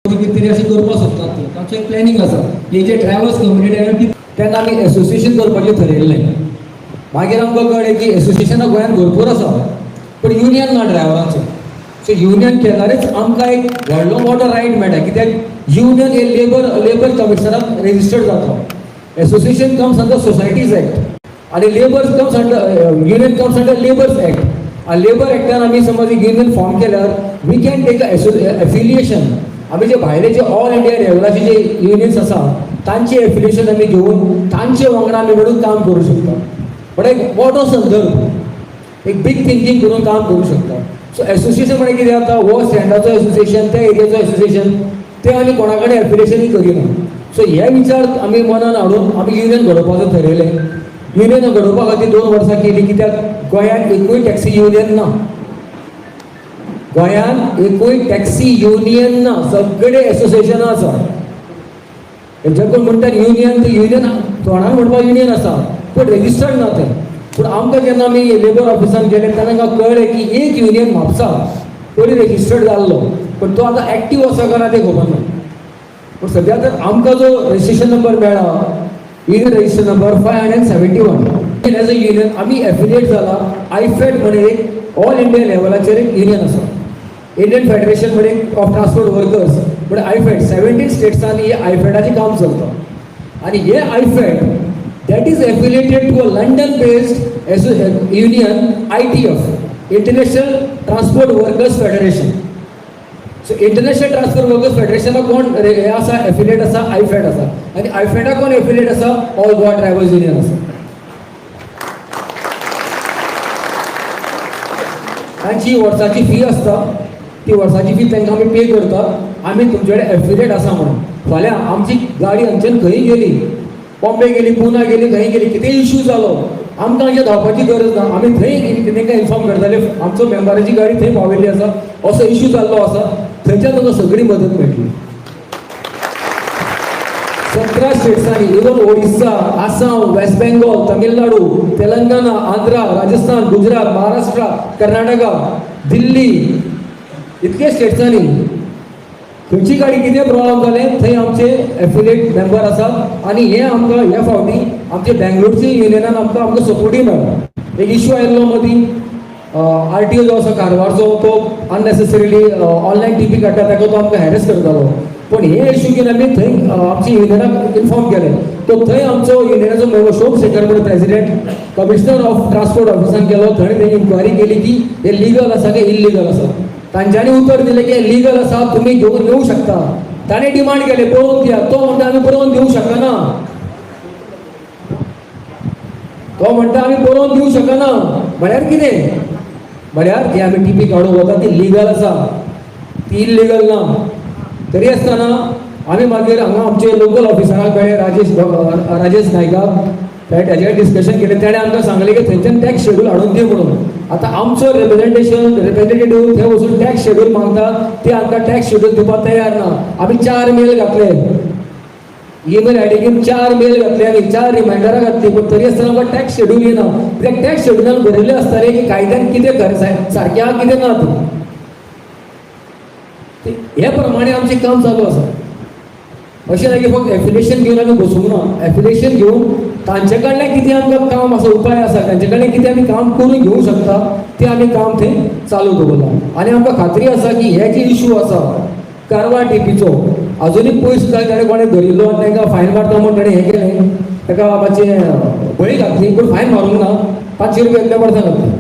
कितें तरी अशें करपाक सोदतात ते तांचो एक प्लॅनिंग आसा. हे जे ड्रायव्हर्स कम्युनिटी तेन्ना आमी एसोसिएशन करपाचें थारायल्लें. मागीर आमकां कळ्ळें की एसोसिएशनां गोंयांत भरपूर आसा पूण युनियन ना ड्रायव्हरांचो. सो युनियन केल्यारच आमकां एक व्हडलो मोठो रायट मेळटा, कित्याक युनियन हे लेबर कमिशनराक रेजिस्टर्ड जाता. Association comes under societies act आणि labour comes under union comes under labours act. आणि लेबर एक्टान आमी समज युनियन फॉर्म केल्यार वी कॅन टेक एफिलिएशन. आमी जे भायले जे ऑल इंडिया लेवलाचे जे युनियन्स आसा तांचे एफिलिएशन आमी घेवन तांचे वांगडा आमी मेळून काम करूं शकता. पण एक मोठो संदर्भ, एक बिग थिंकींग करून काम करूं शकता. सो एसोसिएशन म्हणजे कितें जाता, हो स्टँडाचो एसोसिएशन, त्या एरियाचो एसोसिएशन, ते आमी कोणा कडेन एफिलिएशनूय करिना. सो हे विचार आमी मनान हाडून आमी युनियन घडोवपाचो थारायलें. युनियन घडोवपा खातीर 2 वर्सां केली, कित्याक गोंयांत एकूय टॅक्सी युनियन ना. गोंयांत एकूय टॅक्सी युनियन ना, सगळे एसोसिएशनां आसा. जे कोण म्हणटात युनियन, ते युनियन तोंडार म्हणपाक युनियन आसा पूण रेजिस्टर्ड ना ते. पूण आमकां जेन्ना आमी लेबर ऑफिसान गेले तेन्ना आमकां कळ्ळें की एक युनियन म्हापसा पयलीं रेजिस्टर्ड जाल्लो पूण तो आतां एक्टीव आसा काय ना तें खबर ना. पूण सद्या तर आमकां जो रजिस्ट्रेशन नंबर मेळ्ळा, union registration number 571. As a union आमी एफिलिएट जाला. आयफेड म्हणून एक ऑल इंडिया लेवलाचेर एक युनियन आसा, इंडियन फेडरेशन म्हणून ऑफ ट्रान्सपोर्ट वर्कर्स. म्हणजे आयफेड 17 स्टेट्सांनी हे आयफेडाचें काम चलता. आणि हे आयफेड that is affiliated to a London based union, ITF, International Transport Workers Federation. So International Transport Workers Federation कोण हे आसा एफिलिएट आसा, आयफेड आसा. आणि आयफेडा कोण एफिलिएट आसा, ऑल गोवा ड्रायव्हर्स युनियन आसा. तांची वर्साची फी आसता, ती वर्साची फी तांकां आमी पे करता. आमी तुमचे कडेन एफिलिएट आसा म्हणून. फाल्यां आमची गाडी हांगच्यान खंय गेली, बॉम्बे गेली, पुना गेली, खंय गेली, कितेंय इश्यू जालो, आमकां हांगा धांवपाची गरज ना. आमी थंय तांकां इन्फॉर्म करताले आमचो मेंबराची गाडी थंय पावयल्ली आसा, असो इश्यू जाल्लो आसा, थंयच्यान तुमकां सगळी मदत मेळटली. 17 स्टेट्सांनी, इवन ओडिस्सा, आसाम, वेस्ट बेंगॉल, तमिळनाडू, तेलंगणा, आंध्रा, राजस्थान, गुजरात, महाराष्ट्र, कर्नाटका, दिल्ली, इतके स्टेट्सांनी खंयची गाडी कितें प्रॉब्लम जाले थंय आमचे एफिलिएट मेंबर आसात. आणि हे आमकां ह्या फावटी आमचे बेंगलोरचे युनियनान आमकां सपोर्टूय मेळ्ळा. एक इश्यू आयिल्लो मदीं, RTO जो आसा कारवारचो, तो अननेसेसरिली ऑनलायन टीपी काडटा ताका तो आमकां हॅरेस करतालो. पण हे इश्यू घेवन आमी थंय आमच्या युनियनाक इन्फॉर्म केलें. तो थंय आमचो युनियनाचो मेंबर शोभ शेखर म्हणून प्रेसिडेंट कमिशनर ऑफ ट्रान्सपोर्ट ऑफिसान गेलो. थंय तेणी इन्क्वायरी केली की हे लिगल आसा की इल्लिगल आसा. तांच्यांनी उतर दिलें की लिगल आसा, तुम्ही घेवन येवं शकता. ताणें डिमांड केलें पळोवन दिया. तो म्हणटा आमी बरोवन दिवंक शकना. तो म्हणटा आमी बरोवन दिवंक शकना. म्हळ्यार कितें, म्हळ्यार जी आमी टीपी काडूंक वता ती लिगल आसा, ती इल्लिगल ना. तरी आसतना आमी मागीर हांगा आमचे लोकल ऑफिसराक कळ्ळें, राजेश नायकाक, ताचेर डिस्कशन केलें. ताणें आमकां सांगलें की थंयच्यान टॅक्स शेड्यूल हाडून दी म्हणून. आतां आमचो रिप्रेझेंटेटिव्ह थंय वचून टॅक्स शेड्यूल मागतात, ते आमकां टॅक्स शेड्यूल दिवपाक तयार ना. आमी 4 मेल घातले, ईमेल आयडी घेवन 4 मेल घातले आनी 4 रिमायंडरां घातली. पूण तरी आसतना आमकां टॅक्स शेड्यूल येना. कित्याक टॅक्स शेड्युलान बरयल्लें आसतालें की कायद्यान कितें सारकें आहा कितें ना तें. हे प्रमाणे आमचें काम चालू आसा. अशें ना की फक्त एफिलिएशन घेवन आमी बसूंक ना. एफिलिएशन घेवन तांचे कडल्यान कितें आमकां काम आसा, उपाय आसा, तांचे कडल्यान कितें आमी काम करून घेवंक शकता तें आमी काम थंय चालू दवरला. आनी आमकां खात्री आसा की हे जे इश्यू आसा कारवार टीपीचो, अजुनूय पयस सुद्दां ताणें कोणें धरिल्लो आनी तांकां फायन मारता म्हूण ताणें हें केलें, ताका मातशें बळी घातली पूण फायन मारूंक ना. 500 रुपया एकल्या वर्सा घातली.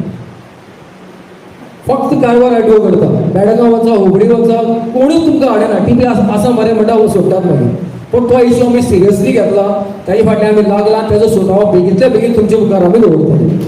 फक्त कारवार RTO करता. बेळगांव वचा, हुबळी वचा, कोणूय तुमकां हाडना. टीपी आसा मरे म्हणटा सोडटात मागीर. पण तो इश्यू आमी सिरियसली घेतला. ताचे फाटल्यान आमी लागला, ताजो सुनावो बेगींतल्या बेगीन तुमच्या मुखार आमी दवरतले.